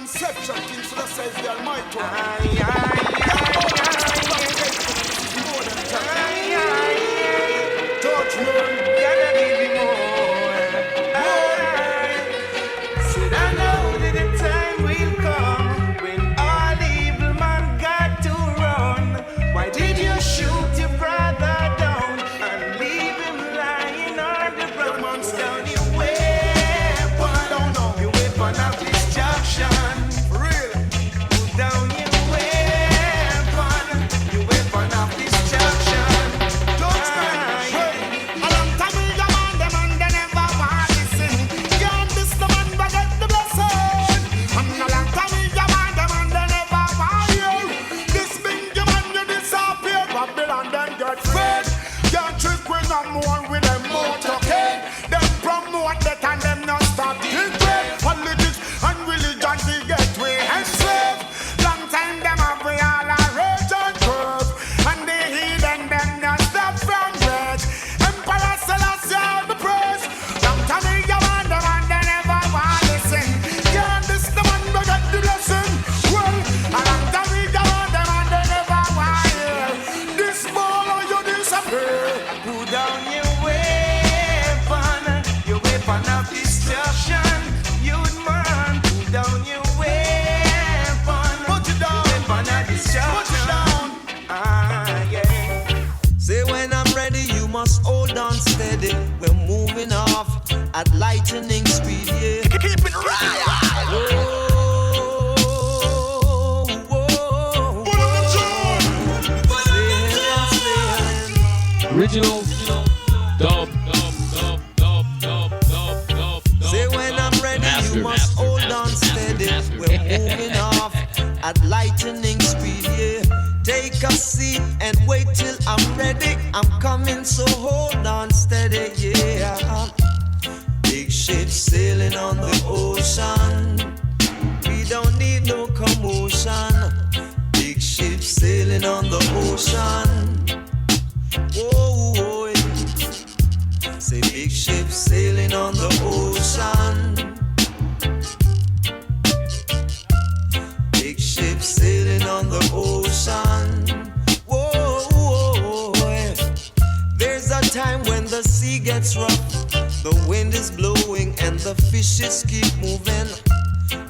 conception, King Celestia is the Almighty One. More than time. Touch me. Gotta give you more. Said I know that the time will come when all evil man got to run. Why did you shoot your brother down and leave him lying on the ground? Down your weapon, your weapon of destruction. For real. Put down your weapon of destruction. Touch me. A long time we demand them and they never want to listen. Can't miss the man but get the blessing. And a long time we demand them and they never want to hear. This big man you disappear. Babylon then get fed. Can't trick we no more with them motorcade. Them promote that and them not stop the trade. Politics and religion they get we enslaved. Long time them have we all a rage and curve. And the heathen them not stop from rage. Emperor Celestia all the praise. Long time we demand them and they never want to listen. Can't miss the man but get the blessing. Well, a long time we demand them and they never want to hear. This ball or you disappear. Put down your weapon of destruction. You'd man, put down your weapon. Put it down. Weapon of destruction. Put it down. Yeah. Say when I'm ready, you must hold on steady. We're moving off at lightning speed, yeah. Keep it right. Original dub. Say when I'm ready, you must hold on steady. We're moving off at lightning speed, yeah. Take a seat and wait till I'm ready. I'm coming, so hold on steady, yeah. Big ship sailing on the ocean. We don't need no commotion. Big ship sailing on the ocean. Whoa, whoa, yeah. Say big ship sailing on the ocean. Big ship sailing on the ocean. Whoa, whoa, yeah. There's a time when the sea gets rough, the wind is blowing and the fishes keep moving.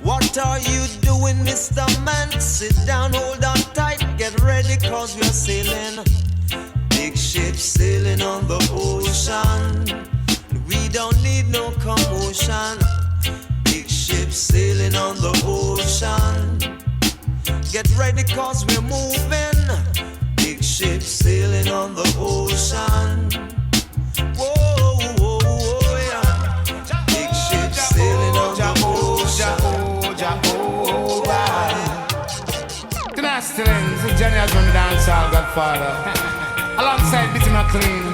What are you doing, Mr. Man? Sit down, hold on tight, get ready, cause we're sailing. Big ship sailing on the ocean. We don't need no commotion. Big ship sailing on the ocean. Get ready cause we're moving. Big ship sailing on the ocean. Whoa, whoa, whoa, yeah. Big ship sailing on the ocean. Dynasty Lens, the Johnny from the dancehall Godfather. Alongside Bitty McLean.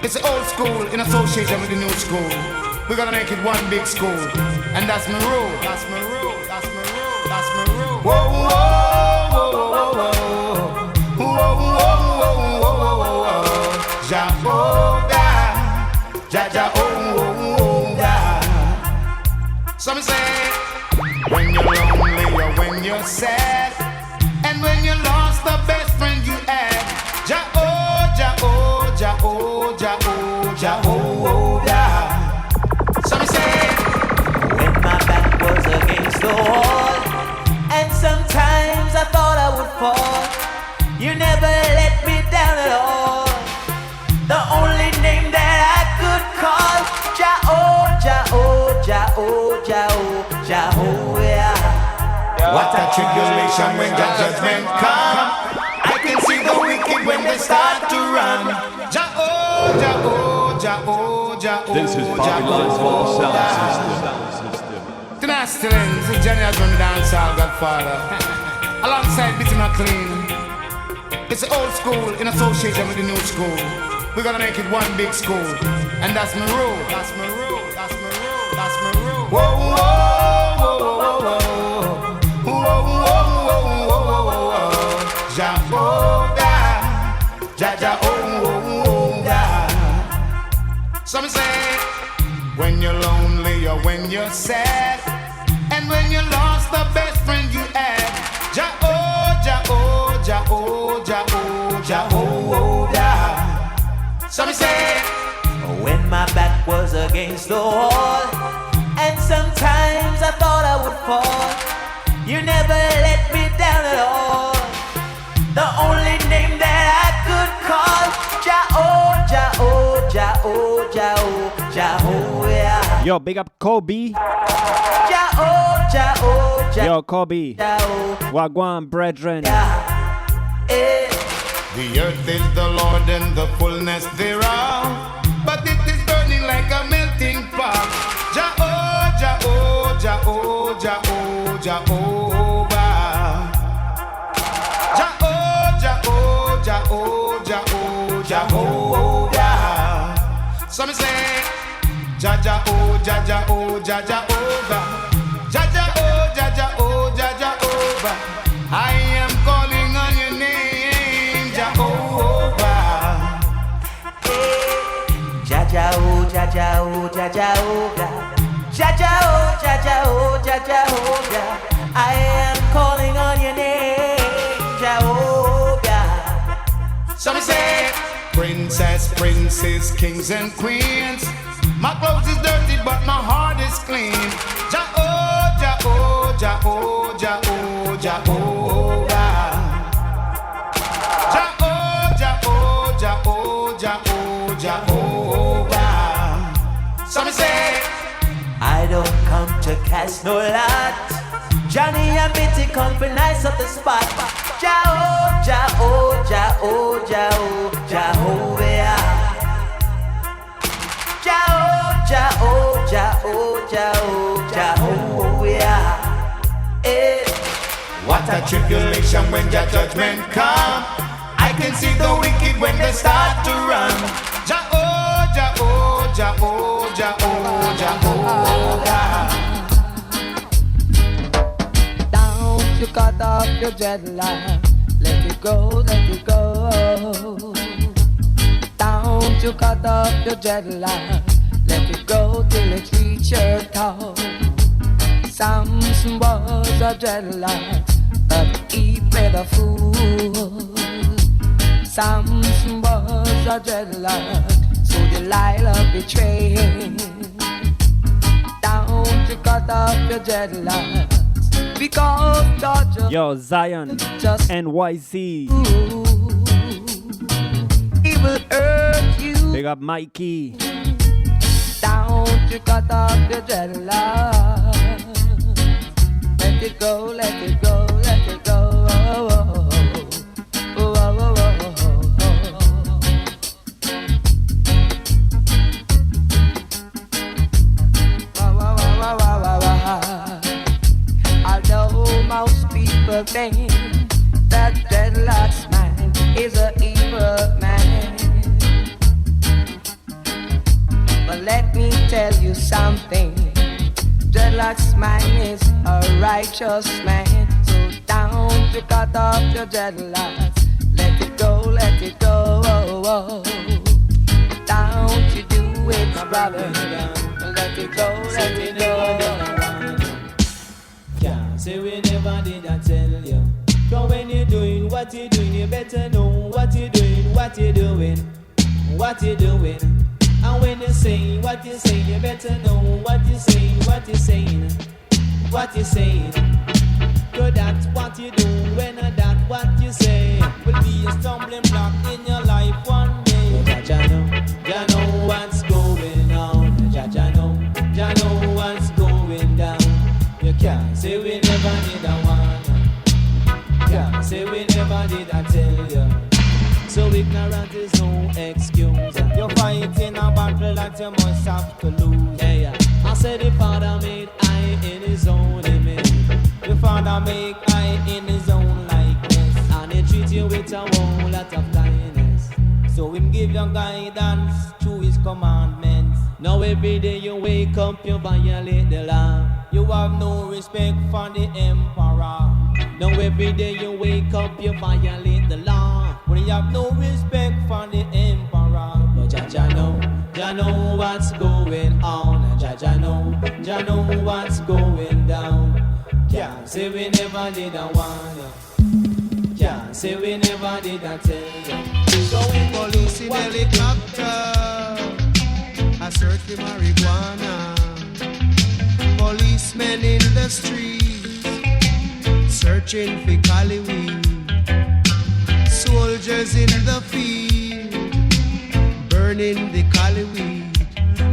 It's old school in association with the new school. We're gonna make it one big school. And that's my rule. That's my rule. That's my rule. That's my rule. Whoa, whoa, whoa, whoa, whoa. Whoa, whoa, whoa, whoa, whoa. Jehovah. Jaja, oh, oh, oh, God. Some say, when you're lonely or when you're sad, and when you lost the best friend you had. Jehovah. Some say, when my back was against the wall, and sometimes I thought I would fall, you never let me down at all. The only name that I could call, Jehovah. what a tribulation when the judgment come. I can see the wicked when they start to run. This is Babylon's Vault Sound System. Dynasty Lens, the Johnny from the dancehall Godfather. Alongside Bitty McLean. It's old school in association with the new school. We're gonna make it one big school. And that's my rule. That's my rule. That's my rule. That's my rule. Whoa, whoa, whoa, whoa, whoa. Whoa, whoa, whoa, whoa, whoa. Jehovah. Jaja, oh, oh, oh, God. Some say, when you're lonely or when you're sad, And when you lost the best friend you had, Jehovah. So me say, when my back was against the wall, and sometimes I thought I would fall, you never let me down at all. The only name that I could call, Jehovah. Yo, big up Kobe. Yo, Kobe. Wagwan, brethren. the earth is the Lord and the fullness thereof, but it is burning like a melting pot. Jehovah. So me say, Jaja oh, Jaja oh, Jaja over. Jaja oh, Jaja oh, Jaja over. I am calling on your name, Jehovah. Jaja oh, Jaja oh, Jaja over. Jaja oh, Jaja oh, Jaja over. I am calling on your name, Jehovah. So me say, princess, princes, kings and queens. My clothes is dirty, but my heart is clean. Jehovah. Jehovah. So me say, I don't come to cast no lot. Johnny and Bitty come for nice up the spot. Jehovah. what a tribulation when your judgment come. I can see the wicked when they start to run. Jehovah. Don't you cut off your dreadlock. Let it go, let it go. Don't you cut off your dreadlock. Let it go till it reach your toe. Samson was a dreadlock, but he played a fool. Samson was a dreadlock, so Delilah betrayed. Don't you cut off your dreadlock, because God just Yo, Zion, just NYC. he will hurt you. Big up Mikey. Don't you cut off your dreadlock. Let it go, let it go, let it go. Although most people think that dreadlocks man is an evil man, but let me tell you something. Dreadlocks man is a righteous man. So don't you cut off your dreadlocks. Let it go, let it go. Don't you do it, my brother. Let it go, let it go. Can't say we never did, I tell you. Cause when you're doing what you're doing, you better know what you're doing, what you're doing, what you're doing. And when you're saying what you're saying, you better know what you're saying, what you're saying, what you're saying. Cause that's what you do when that's what you say. Will be a stumbling block in your life one day. Jaja know what's going on. Jaja know what's going down. You can't say we never did a one. Can't say we never did, I tell you. So ignorant is no excuse. You're fighting a battle that you must have to lose. Yeah. I said the Father made I in his own image. The Father make I in his own likeness. And he treat you with a whole lot of kindness. So him give you guidance through his commandments. Now every day you wake up, you violate the law. You have no respect for the emperor. Now every day you wake up, you violate the law. When you have no respect for the emperor. But Jaja know what's going on. Jaja know what's going down. Can't say we never did a wanna. Can't say we never did a tell you. So when Police in helicopter, a search for marijuana. Policemen in the streets, searching for cali weed. Soldiers in the field, burning the cali weed.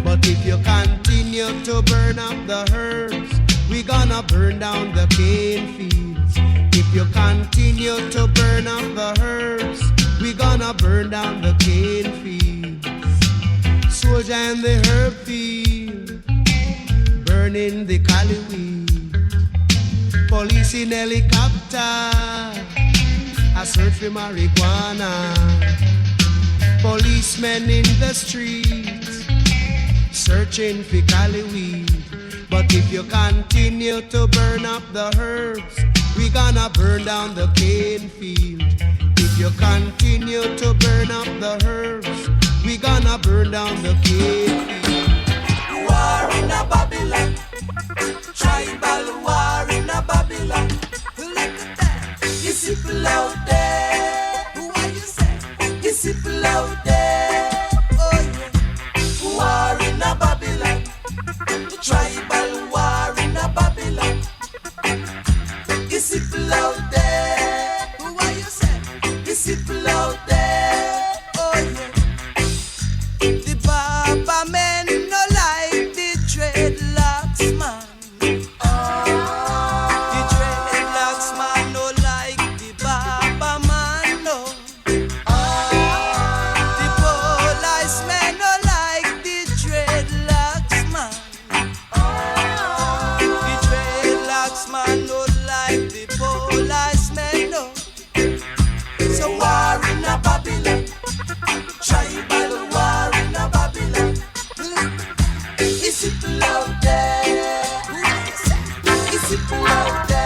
But if you continue to burn up the herbs, we gonna burn down the cane fields. If you continue to burn up the herbs, we gonna burn down the cane fields. Soldier in the herb field, burning the cali weed. Police in helicopter, a search for marijuana. Policemen in the streets, searching for cali weed. But if you continue to burn up the herbs, we gonna burn down the cane field. If you continue to burn up the herbs, we gonna burn down the cane field. War in a Babylon, tribal war in a Babylon. Look at that, it's people out there. Who are you saying? It's people out there. Oh yeah, war in a Babylon, tribal war in a Babylon. It's people out there. Who are you saying? It's people out there. Oh yeah. The Baba men no like the dreadlocks man. The dreadlocks man no like the Baba man no. The police men no like the dreadlocks man. The dreadlocks man no like the police men no. So war in a Babylon, tribal war in a Babylon. It's people out there. It's people out there.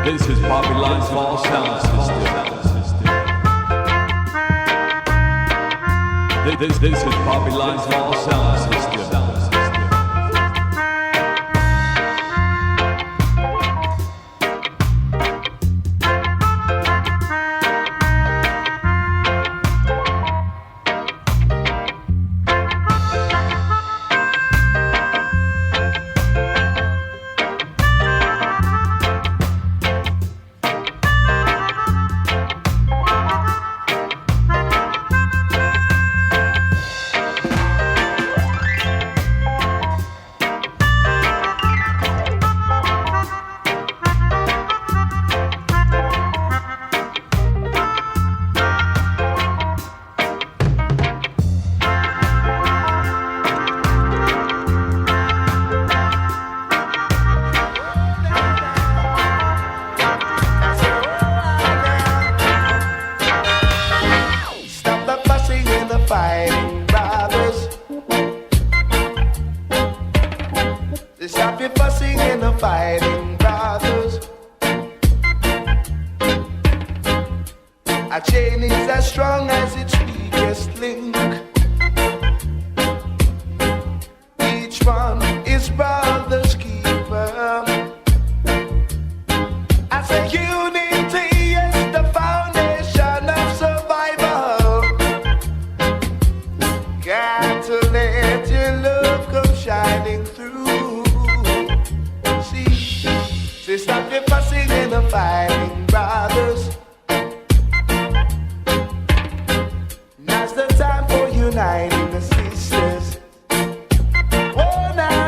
This is Babylon's small sound system. This is Babylon's small sound system. fighting brothers. A chain is as strong as its weakest link. Each one is brother's keeper. I say unity is the foundation of survival. Got to let your love come shining through. See, stop your fussing and the fighting, brothers. Now's the time for uniting the sisters. Oh, now.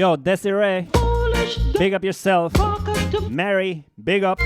Yo, Desiree, big up yourself. Mary, big up.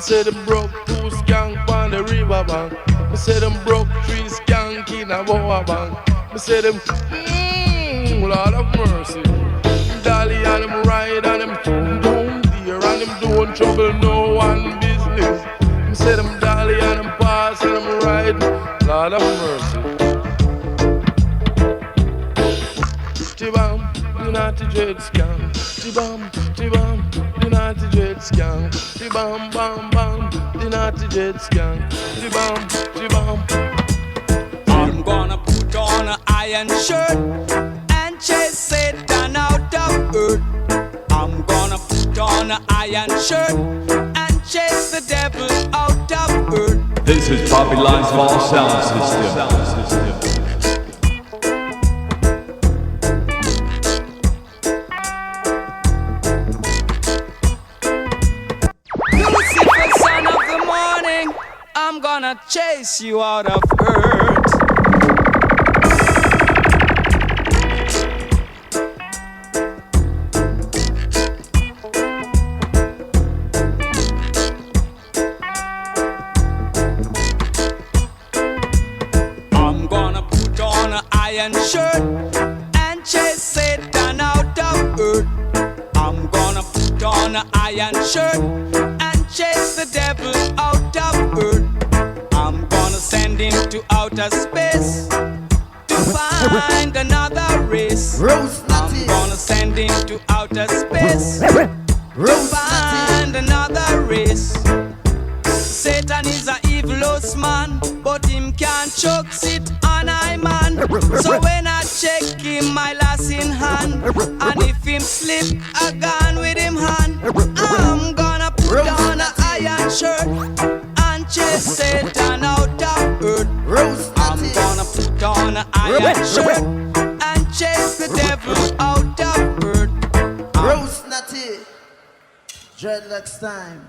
Say them broke two skank on the river bank. Me say them broke three skank in a boa bank. Me say them, Lord of mercy. Dolly and them ride and them down there and them don't trouble no one business. Me say them dolly and them pass and them ride. Lord of mercy. Tibam, the naughty dread skank. Tibam, tibam. The naughty dread skank, the bam bam bam. The naughty dread skank, the bam, the bam. I'm gonna put on an iron shirt and chase Satan out of earth. I'm gonna put on an iron shirt and chase the devil out of earth. This is Babylon's small sound system. I'm gonna chase you out of earth. I'm gonna put on an iron shirt and chase Satan out of earth. I'm gonna put on an iron shirt and chase the devil out of earth. I'm gonna send him to outer space to find another race. I'm gonna send him to outer space to find another race. Satan is a evilous man, but him can't choke sit on I man. So when I check him, my lass in hand, and if him slip a gun with him hand, I'm gonna put on an iron shirt and chase Satan out of earth. I'm gonna put on an iron shirt and chase the devil out of earth. Roast Natty, dreadlocks time.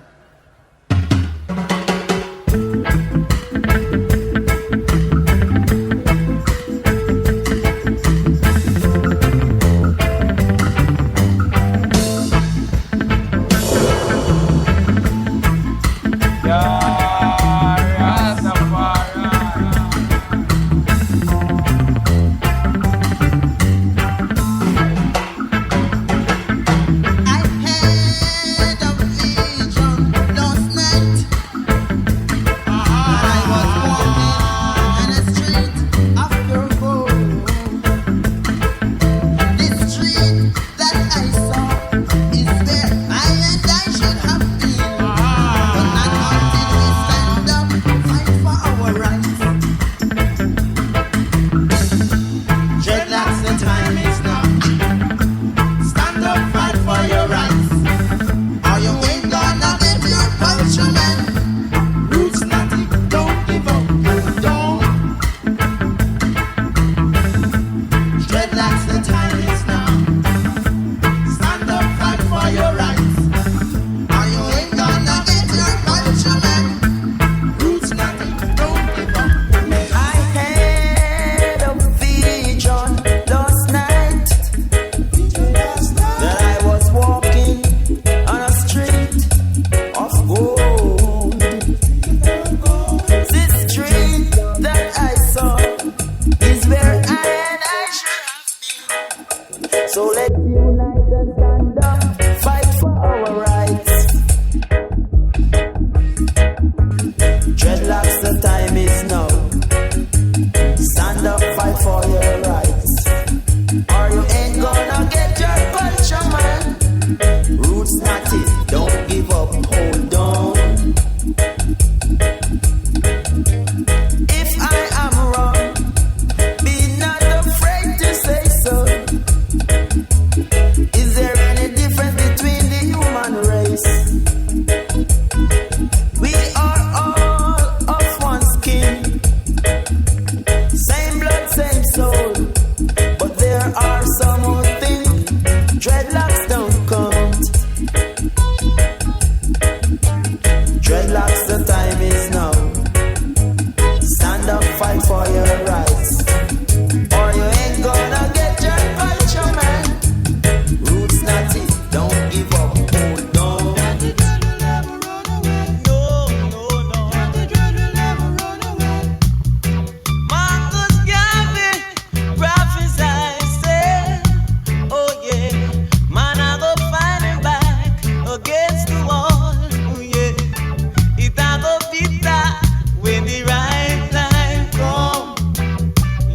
fight for your rights, or you ain't gonna get your culture, man. Roots not it, don't give up, hold on. No, no, no. Marcus Garvey prophesied, say, oh yeah, man I go fighting back against the wall, oh yeah. It a go bitter when the right time come.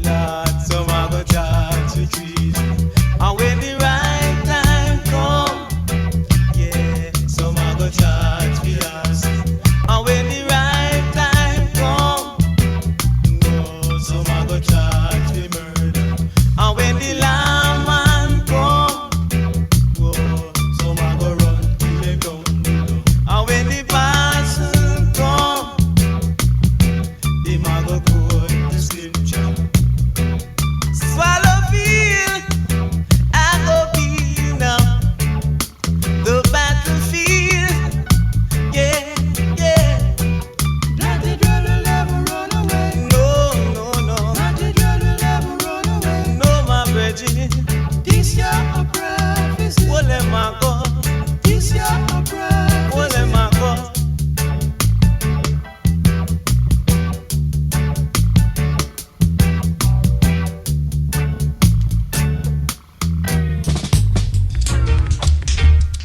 Lord, some a go charge to trees, and when the right time come, yeah, some a go charge for us. And when the right time come, no, some a go charge for murder. And when the lamb man come, oh, some a go run till they come. And when the passion come, them a go quote the scripture. Swallow feel, I go be now the battlefield, yeah, yeah. Not the dread will ever run away. No, no, no, Not the dread will ever run away. no, my brethren. This year a prophecy. Well, them a go, This year a prophecy. well, them a go.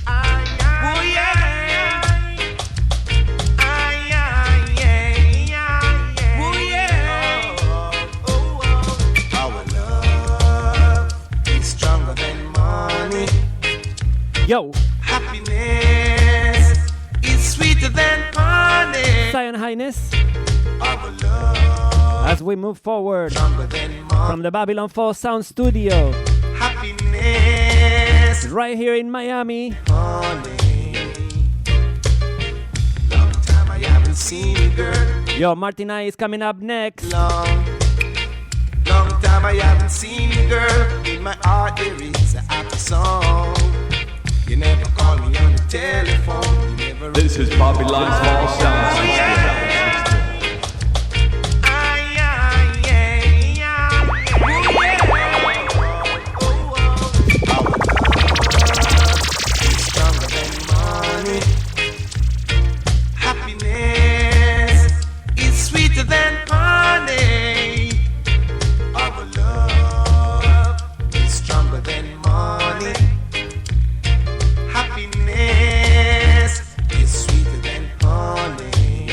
Oh yeah, oh yeah, Our love is stronger than money. Yo, Happiness is sweeter than honey. zionhighness, Our love as we move forward stronger than money. from the Babylon 4 Sound Studio, Happiness, right here in Miami. honey. Long time I haven't seen you, girl. Yo, Martina is coming up next. Long time I haven't seen you, girl. In my heart there is a happy song. You never call me on the telephone. You never. This is Babylon's Fall Sound System. Stronger than money. Happiness is sweeter than honey. Our love is stronger than money. Happiness is sweeter than honey.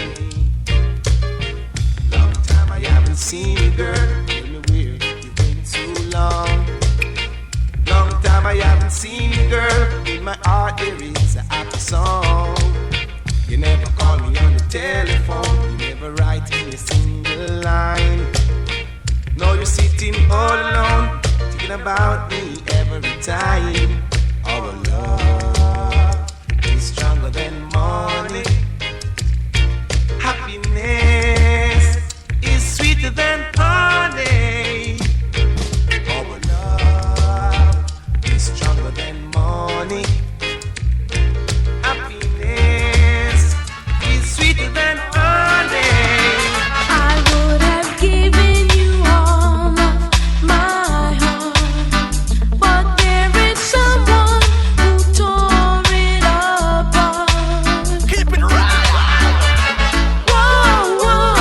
Long time I haven't seen you, girl. Tell me where you've been too long. Long time I haven't seen you, girl. In my heart there is a happy song. You never call me on the telephone. You never write me a single line. Now you're sitting all alone, thinking about me every time. Our love is stronger than money. Happiness is sweeter than honey. Our love is stronger than money. Happiness is sweeter than honey. I would have given you all my heart, but there is someone who tore it apart. Keep it right. Whoa, whoa.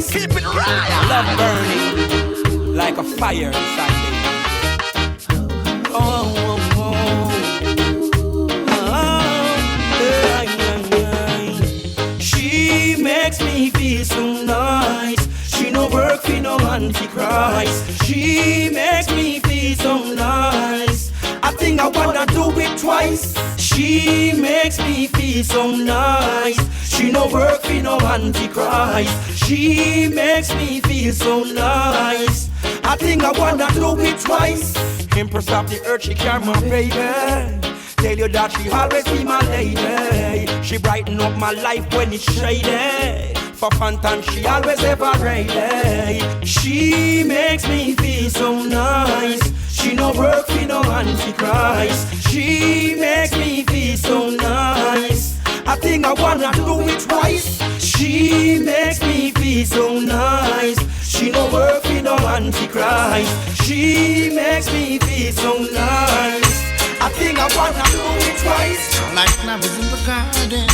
twice. Keep it right. Love burning like a fire inside me. Oh, oh, oh. She makes me feel so nice. She no work for no antichrist. She makes me feel so nice. I think I wanna do it twice. She makes me feel so nice. She no work for no antichrist. She makes me feel so nice. I think I wanna do it twice. Empress of the earth, she carry my baby. Tell you that she always be my lady. She brighten up my life when it's shady. For fun time, she always ever ready. She makes me feel so nice. She no work for no antichrist. She makes me feel so nice. I think I wanna do it twice. She makes me feel so nice. She no work for no antichrist. She makes me feel so nice. I think I wanna do it twice. Like flowers in the garden,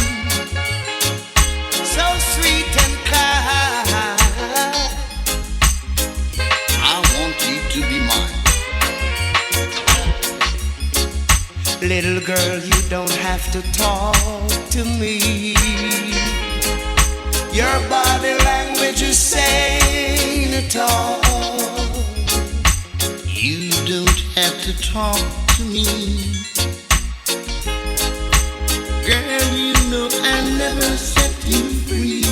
so sweet and kind. I want you to be mine. Little girl, you don't have to talk to me. Your body language is saying it all. You don't have to talk to me. Girl, you know I never set you free.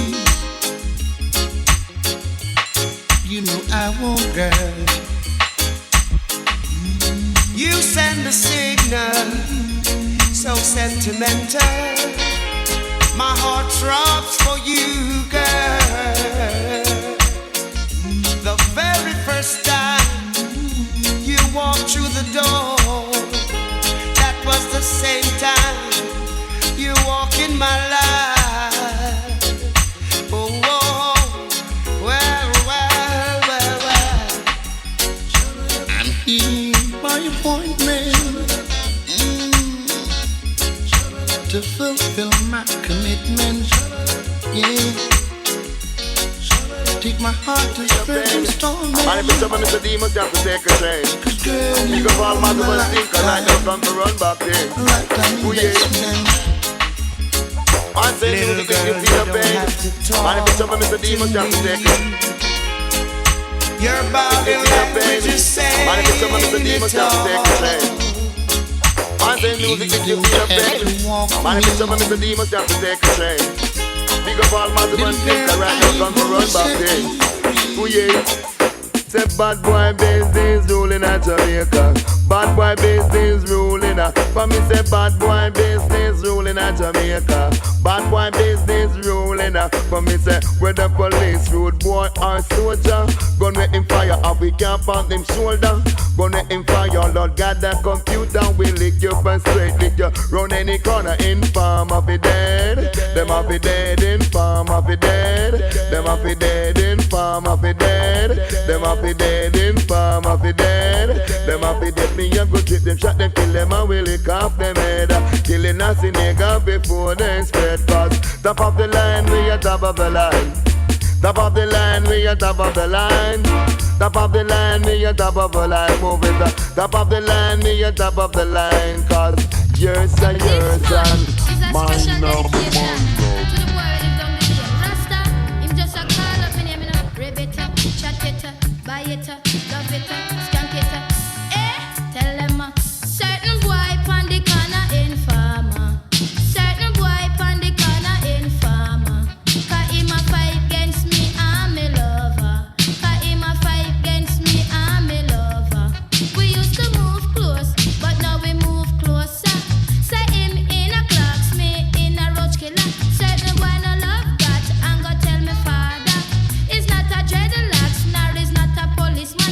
You know I won't, girl. You send a signal, so sentimental. My heart throbs for you, girl. The very first time you walked through the door, that was the same time you walk in my life. Oh, oh, well, well, well, well. I'm here by appointment to fulfill my commitment. Yeah. Take my heart to certain storm. And if it's up and it's a demon, you have to take a train. You can fall mad of a stinker, I don't come to run back there. Oh yeah. And say music if you feel the pain. And if it's up and it's a demon, you have to take it. Your body language is saying and if it's up and it's a demon, you have to take a train. And say music if you feel the pain. And if it's up and it's a demon, you have to take a train. You can fall mad of a stinker, I don't come to run back there. Oh yeah. Say bad boy business ruling at Jamaica. Bad boy business ruling at. For me say bad boy business ruling at Jamaica. Bad boy business ruling at. For me say whether police, road boy or soldier, gonna him fire and we can't pound him shoulder. Gonna him fire, Lord God the computer we lick you and straight lick you. Run any corner in farm of the dead. Them of the dead in farm of the dead. Them of the dead in farm of the dead. Them of the dead in farm of the dead. Them of the dead me a go trip them, shot them, kill them and we lick off them head. Killing us in nigga before they spread. Cause top of the line we a top of the line. Top of the line we a top of the line. Top of the line we a top of the line. Move it up. Top of the line we a top of the line. Cause yours and yours and mine no more. Buy it, love it, skank it. Tell them certain boy pon the corner informer. Certain boy pon the corner informer. 'Cause him a fight against me and me lover. 'Cause him a fight against me and me lover. We used to move close, but now we move closer. Say him in a clocks, me in a roach killer. Certain boy no love God and go tell me father. It's not a dreadlocks, nor is not a policeman.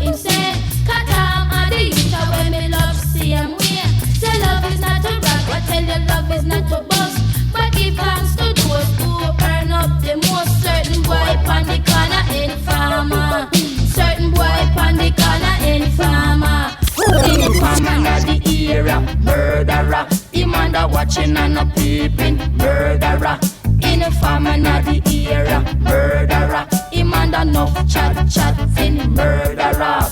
him say. Katam and the youth are when me love same way. Say love is not a brag, but tell you love is not a boss. But give thanks to those who earn up the most. Certain boy pan the corner informer. Certain boy pan the corner informer. Informer not the era, murderer. Him under watching and a peeping, murderer. Informer not the era, murderer. Him under enough chatting, murderer.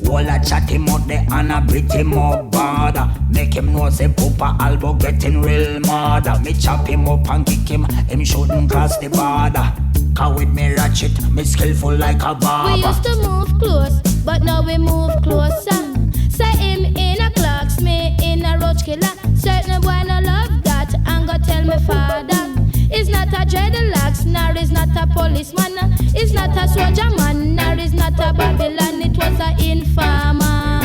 All a chat him out there and a beat him up bad. Make him know say Papa Albo getting real mad. Me chop him up and kick him shouldn't cross the border. Cause with me ratchet, me skillful like a barber. We used to move close, but now we move closer. Say him in a clocks, me in a roach killer. Certain boy no love that, and go tell me father. It's not a dreadlocks, nor is not a policeman. It's not a soldier man, nor is not a Babylon. It was a informer.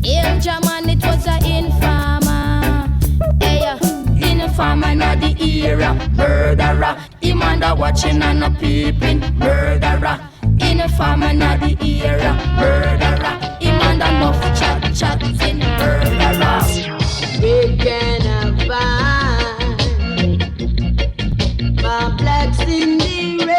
Angel man, it was a informer. Hey, informer not the era, murderer. Him under watching and a peeping, murderer. Informer not the era, murderer. Him under enough chatting, murderer. We can find my black Cinderella.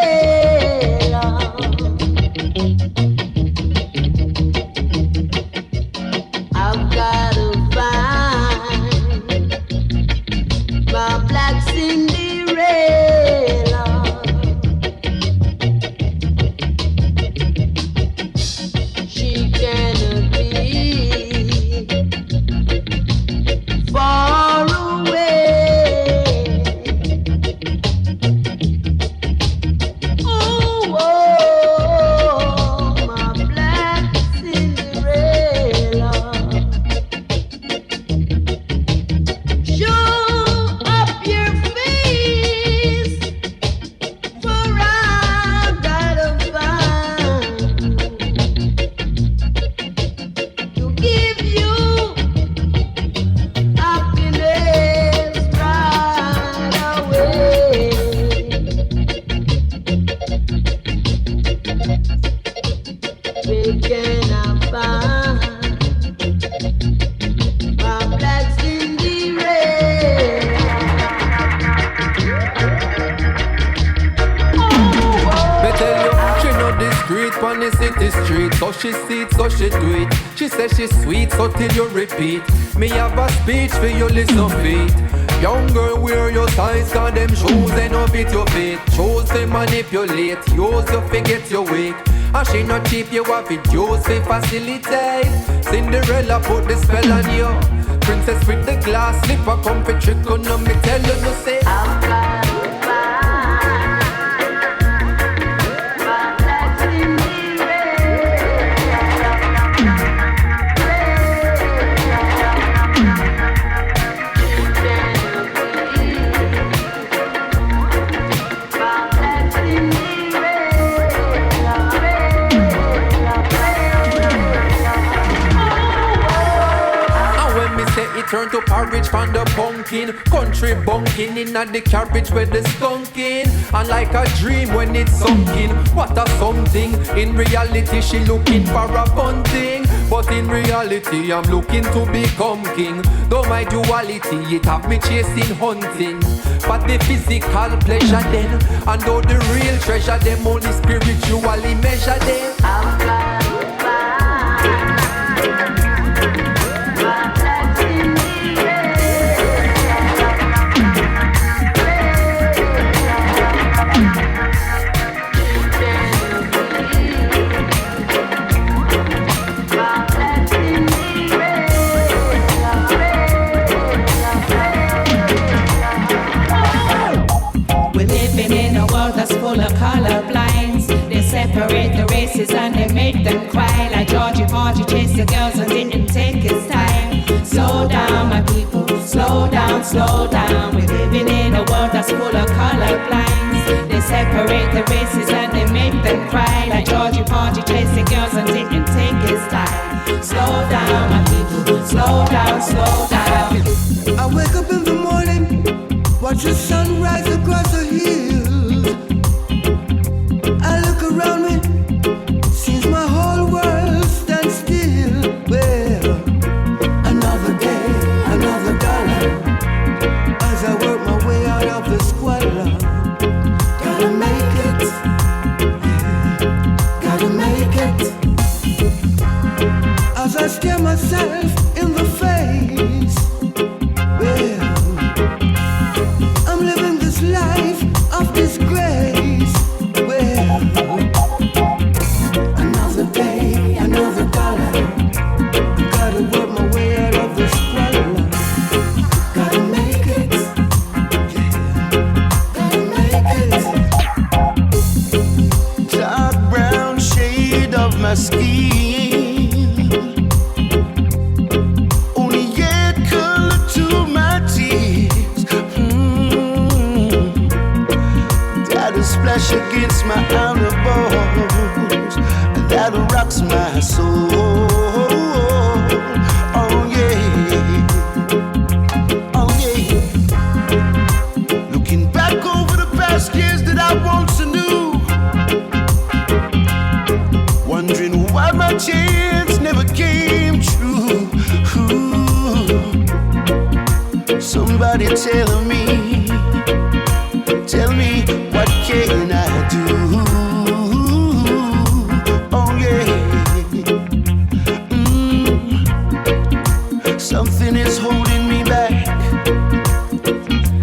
I've got to find my black Cinderella. She cannot be far away. Oh, my black Cinderella. Show up your face, for I've gotta find to give you happiness right away. Where can I find my black Cinderella? Me tell you, she know the street on the city street. So she see it, so she do it. She says she's sweet, so till you repeat. Me have a speech for you listen feet. Young girl, wear your size, cause them shoes they no fit your feet. Shoes they manipulate, use you forget your weight. And she not cheap, you have it used to facilitate. Cinderella put the spell on you. Princess with the glass slipper, comfort trick, no me tell you no say. Turn to porridge from the pumpkin. Country bunking in the cabbage with the skunking. And like a dream when it's sunken. What a something. In reality she looking for a fun thing. But in reality I'm looking to become king. Though my duality it have me chasing hunting. But the physical pleasure then. And though the real treasure them only spiritually measure them. Full of color blinds. They separate the races and they make them cry. Like Georgie Porgy chased the girls and didn't take his time. Slow down, my people, slow down, slow down. We're living in a world that's full of color blinds. They separate the races and they make them cry. Like Georgie Porgy chased the girls and didn't take his time. Slow down, my people, slow down, slow down. I wake up in the morning, watch the sun rise across the hills. I look around me, seems my whole world's myself in the face. Well, I'm living this life of disgrace. Well, another day, another dollar. Gotta work my way out of this squalor. Gotta make it, gotta make it. Dark brown shade of my skin, only yet color to my tears. That'll splash against my outer bones, that rocks my soul. Oh yeah, oh yeah. Looking back over the past years that I once knew, wondering why my chance never came true. Ooh. Somebody tell me what can I do? Oh yeah. Something is holding me back.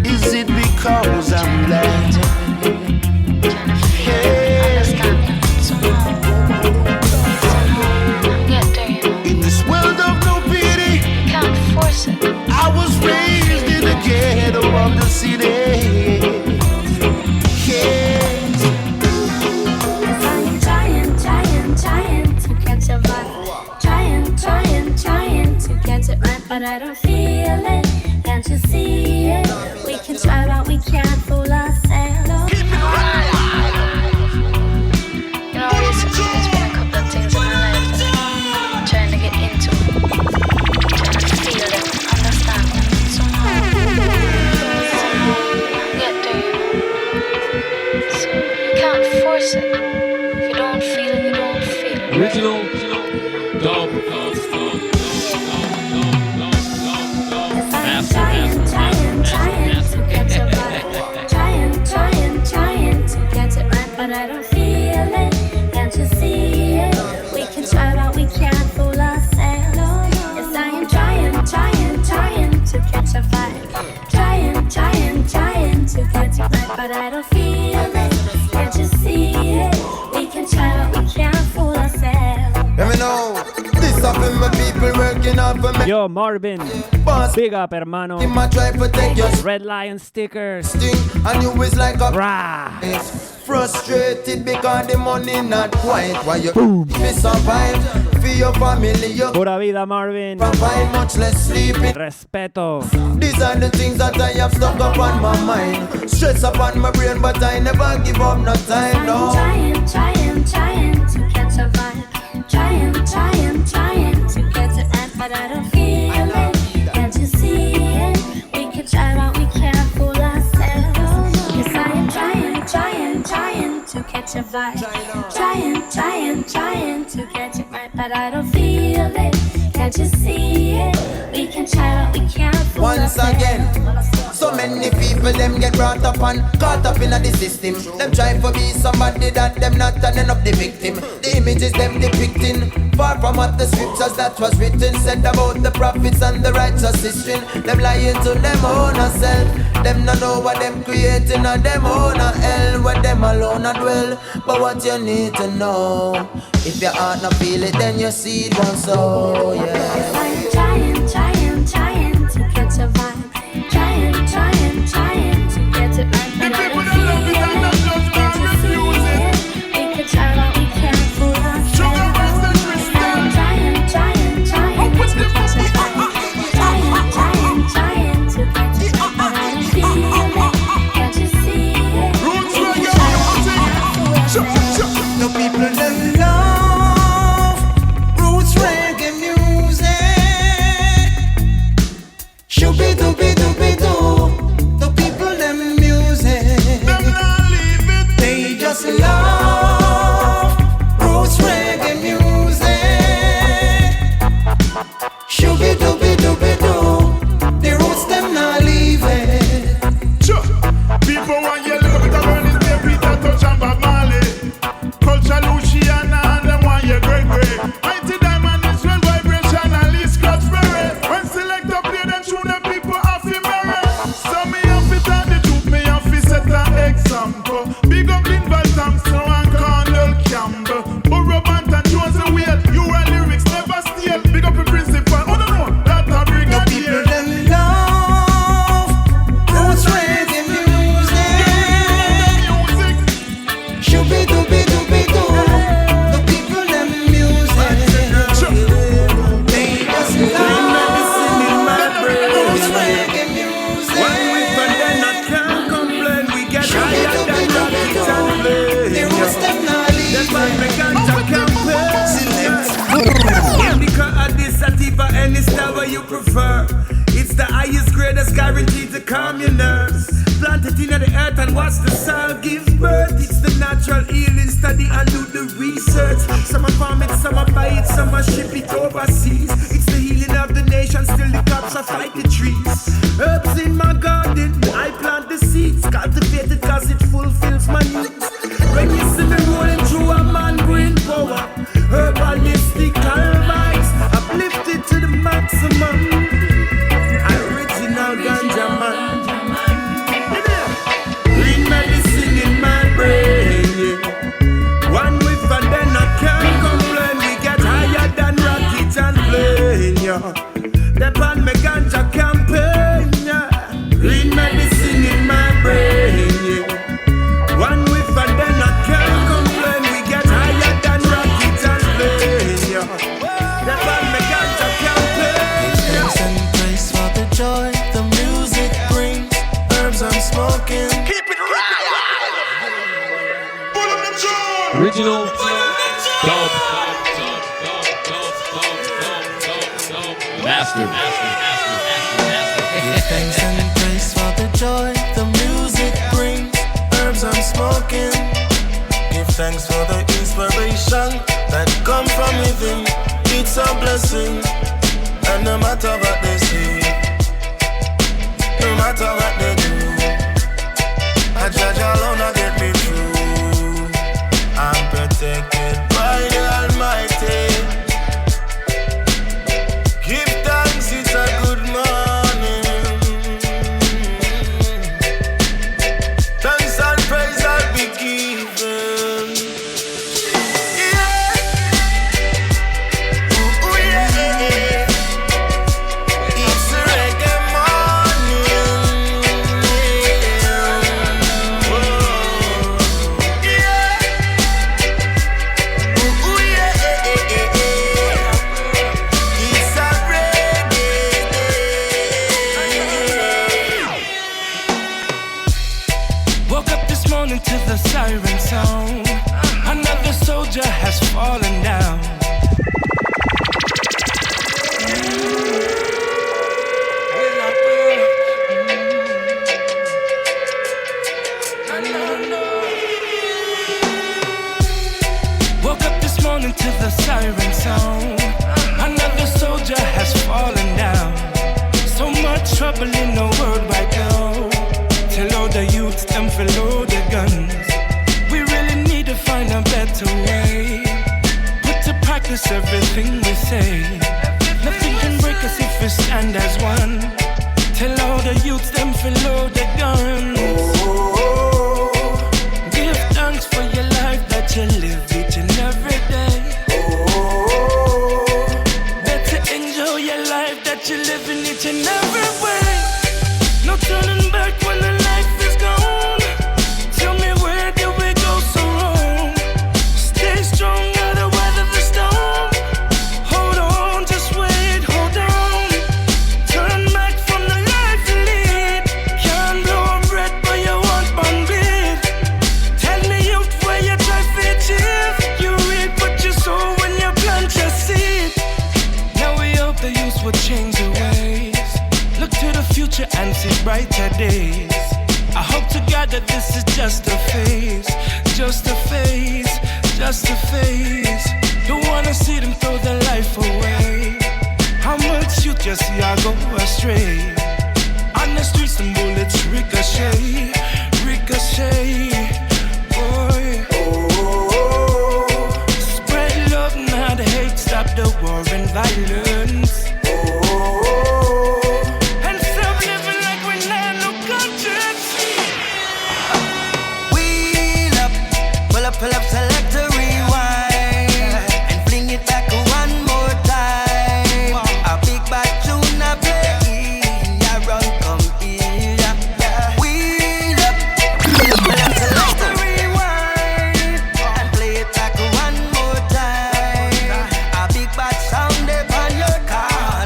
Is it because I'm black? In this world of no pity, can't force it. I was raised in the ghetto of the city. But I don't feel it, can't you see it? We can try but we can't fool ourselves. You know, recently there's been a couple of things in my life that I'm trying to get into, trying to feel them, understand them, somehow get there, you know. So you can't force it. If you don't feel it, you don't feel it. Original dub. Trying to get it right. Trying to get it right, but I don't feel it. Can't you see it? We can try, but we can't fool ourselves. Yes, I am trying to catch a vibe. Trying to get it right, but I don't feel it. Can't you see it? We can try, but we can't fool ourselves. Let me know. This up in my people working up for me. Yo, Marvin. Big up, hermano. Red Lion stickers. And you is like a rah. Frustrated because the money not quite. Why you be survived for your family? You pura vida, Marvin. Provide much less sleeping. Respeto. These are the things that I have stuck up on my mind. Stress upon my brain, but I never give up no time. No. Trying to catch a vibe. Trying to get it right, but I don't feel it. Can't you see it? We can try, but we can't fool ourselves. Yes, I am trying to catch a vibe. Trying to get it right, but I don't feel it. Can't you see it? We can try, but we can't fool Once again, so many people them get brought up and caught up in the system. Them try to be somebody that them not turning up the victim. The images them depicting, far from what the scriptures that was written said about the prophets and the righteous history. Them lying to them own self. Them not know what them creating or them own hell where them alone a dwell. But what you need to know, if your heart not feel it, then your seed won't sow. Yeah. I'm trying to catch a vibe. Trying to get it right, but I don't feel it. Can't you see it? We can try, but we can't fool ourselves. I'm trying to catch a vibe. Trying to get it right, but I don't feel it. Can't you see it? We can try, but we can't fool ourselves. The people that love roots reggae music. Shooby dooby dooby doo. The people them music. you prefer. It's the highest grade that's guaranteed to calm your nerves. Plant it in the earth and watch the soil give birth. It's the natural healing, study and do the research. Some are farm it, some are buy it, some are ship it overseas. It's the healing of the nation, still the cops are fight the trees. Herbs in my garden, I plant the seeds. Cultivate it cause it fulfills my needs. When you see me rolling through a man green power, herbalistical vibes, uplifted to the maximum. Original ganja man. Green medicine in my brain, yeah. One whiff and then I can't complain. We get higher than rockets and plane, yeah. That on me ganja campaign, yeah. Green medicine in my brain, yeah. One whiff and then I can't complain. We get higher than rockets and plane, yeah. That on me ganja campaign, yeah. Thanks and praise for the joy the music brings. Herbs I'm smoking. Keep it right. Original dub. Master. Give thanks and praise for the joy the music brings. Herbs I'm smoking. Give thanks for the inspiration that come from within. It's a blessing. And no matter what they say, no matter what they do, I judge alone I get me through. I'm protected by the Almighty. Give thanks, it's a good morning. Thanks and praise I'll be given. Yeah. Ooh, yeah. It's a reggae morning. Oh, yeah. Ooh, yeah. It's a reggae day. Woke up this morning to the siren sound. Another soldier has fallen down. Woke up this morning to the siren sound. Another soldier has fallen down. So much trouble in the world right now. Tell all the youths them to load the guns. We really need to find a better way. Put to practice everything we say. Nothing can break us if we stand as one. Tell all the youths them to load the guns. Give thanks for your life that you live each and every day. Better enjoy your life that you live in each and every way. No turning back when the life is gone. Tell me where did we go so wrong? Stay strong, gotta weather the storm. Hold on, just wait, hold on. Turn back from the life you lead. Can't blow a breath but you want one bit. Tell me youth where you try to achieve. You reap what you sow when you plant your seed. Now we hope the youth will change their ways. Look to the future and see brighter days. I hope to God that this is just a phase. Just a phase, just a phase. Don't wanna see them throw their life away. How much you just see I go astray. On the streets some bullets ricochet. Ricochet, boy. Spread love, not hate. Stop the war and violence. And stop living like we're not no conscience. Wheel up, pull up, select a rewind. And fling it back one more time. A big bad tune I play. Ya run, come here, yeah. Wheel up, pull up, select a rewind. And play it back one more time. A big bad sound upon your car.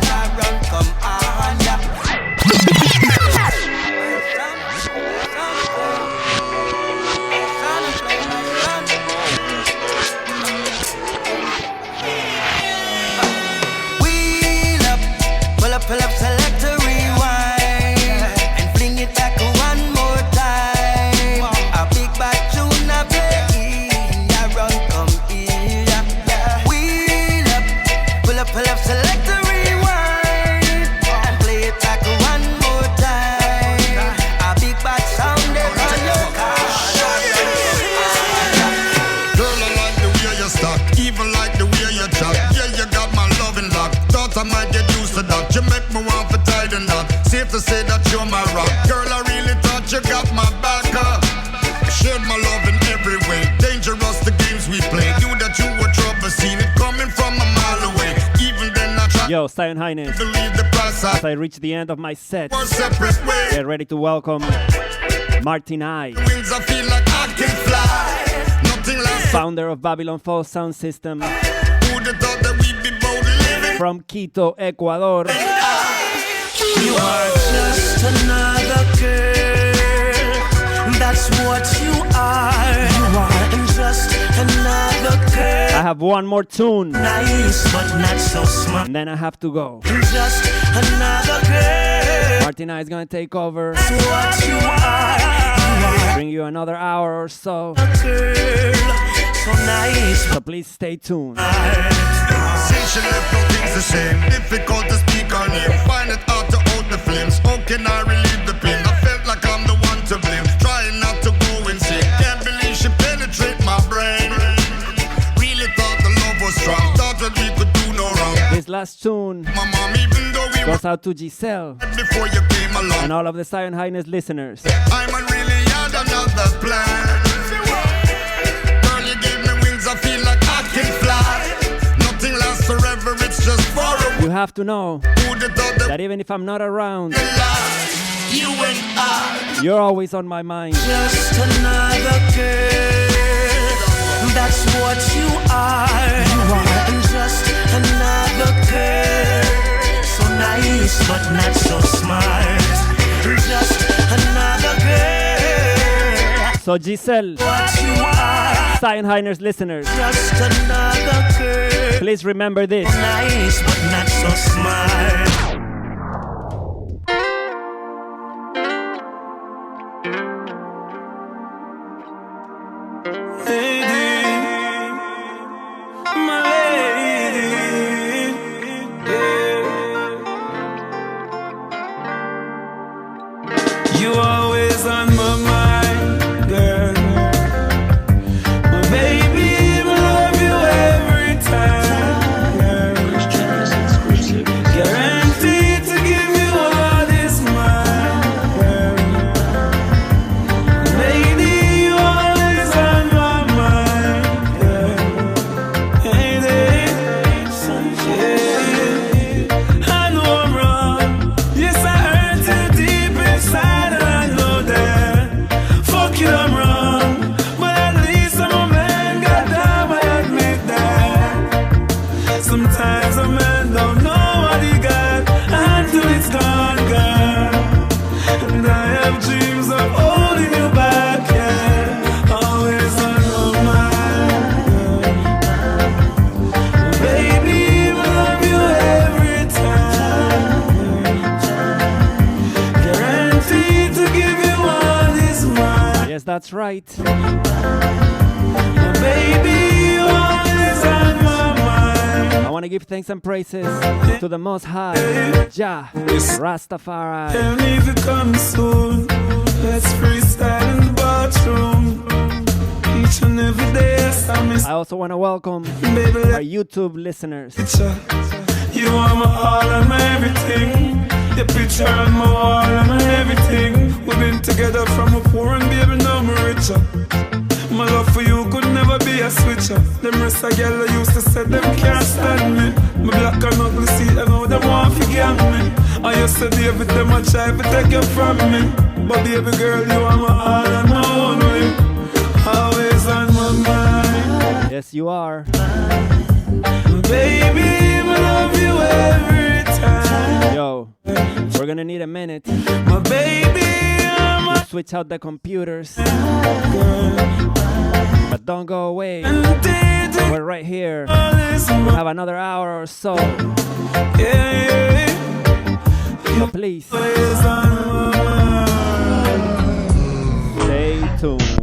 Triple F select a rewind and play it back one more time. A big bad sound is on your car. Girl, I like the way you stuck, even like the way you chat. Yeah, you got my loving lock. Thought I might get used to that. You make me want to tie the knot. Safe to say that you're my rock. Girl, I really thought you got my back up. Shared my love in every way. Dangerous the games we play. You that you were trouble, seen it coming from a mile away. Even then I tried. Yo, Zion Highness. Believe the process. As I reach the end of my set, Separate way. get ready to welcome Martin I, Wings I feel like I can fly. Nothing less. founder of Babylon Fall Sound System, Who'd have thought that we'd be both living from Quito, Ecuador. You are just another girl. That's what you are. You are just another girl. I have one more tune, Nice, but not so smart. and then I have to go. Just another girl. Martin I is gonna take over, That's what you are. bring you another hour or so. Girl, so nice. So please stay tuned. Since she left, no things the same. Difficult to speak her name. Find it hard to out the flames. How can I relieve the pain? I felt like I'm the one to blame. Trying not to go insane. Can't believe she penetrate my brain. Really thought the love was strong. Thought that we could do no wrong. This last tune My mom, even though we goes out to Giselle were before you came along, and all of the Zion Highness listeners. I'm really had another plan. Girl, you gave me wings. I feel like I can fly. Nothing lasts forever. It's just for a You have to know who'd have thought that that even if I'm not around, you and I. you're always on my mind. Just another girl. That's what you are. You are just another girl. So nice, but not so smart. Just another girl. So Giselle, What you are. Zion Highness listeners, Just another girl. please remember this. Nice, but not so smart. You always on my mind, girl. My baby, I love you every time, girl. Guaranteed to give you all this mine, girl. Lady, you always on my mind, girl. Hey there, yeah. I know I'm wrong. Yes, I hurt you deep inside. I'm wrong, but at least I'm a man, goddamn, I admit that. Sometimes a man don't know what he got until it's gone, girl. And I have dreams of holding you back, yeah. Always on my mind, girl. Baby, I love you every time. Guaranteed to give you all this mind. Yes, that's right. Baby, always on my mind. I want to give thanks and praises to the Most High, Jah, Rastafari. Tell me if you come soon. Let's freestyle in the bathroom. Each and every day I miss. I also want to welcome our YouTube listeners. You are my all and my everything. Your picture on my wall and my everything. We've been together from a poor and baby, now I'm richer. My love for you could never be a switcher. Them rest of girl I used to say them can't stand me. My black and ugly see I know them want to gang me. I used to deal with them, I try to take you from me. But baby girl, you are my all and my only. Always on my mind. Yes, you are. Baby, I love you every time. Yo, we're gonna need a minute. My baby, to switch out the computers. But don't go away. We're right here. We'll have another hour or so. So please, stay tuned.